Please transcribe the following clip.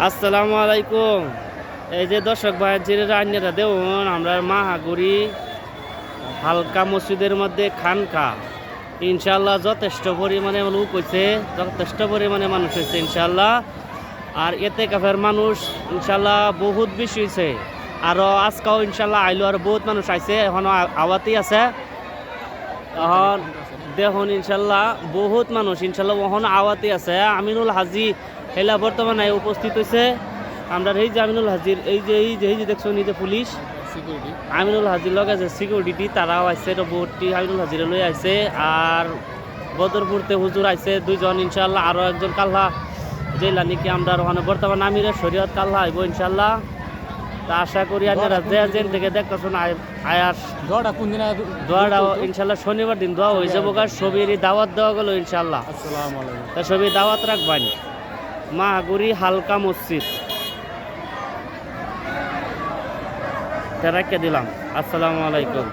আসসালামু আলাইকুম। এই যে দর্শক ভাই জিরে রান্নারা দেউন আমরা মাহাগুড়ি হালকা মসজিদের মধ্যে খানকা ইনশাল্লাহ যথেষ্ট পরিমাণে লোক হয়েছে, যথেষ্ট পরিমাণে মানুষ হয়েছে ইনশাল্লাহ। আর এতে কাফের মানুষ ইনশাল্লাহ বহুত বেশি হয়েছে। আরও আজকাও ইনশাল্লাহ আইলো আর বহুত মানুষ আইছে, এখনও আওয়াতেই আছে। এখন দেখুন ইনশাল্লাহ বহুত মানুষ ইনশাল্লাহ ওখানে আওয়াতে আছে। আমিনুল হাজি হেলা বর্তমানে উপস্থিত হয়েছে। আমরা এই যে আমিনুল হাজির এই যে দেখছো নিজে পুলিশ আমিনুল হাজির লগে আছে সিকিউরিটি, তারাও আসছে বহুতটি আমিনুল হাজির লই আইছে। আর বদরপুরতে হুজুর আইছে দুইজন ইনশাল্লাহ, আরও একজন কাল্লা যেলা নাকি আমরা ওখানে বর্তমান আমিরের শরীয়ত কাল্লা আইব ইনশাল্লাহ। তা আশা করি আপনারা যে যেন থেকে দেখতেছেন আয়াস দোয়াটা ইনশাল্লাহ শনিবার দিন দোয়া হয়ে যাবো। সবিরই দাওয়াত দেওয়া গেল ইনশাল্লাহ। তা সবই দাওয়াত রাখবেন মাহাগুড়ি হালকা মসজিদ রাখিয়ে দিলাম। আসসালামু আলাইকুম।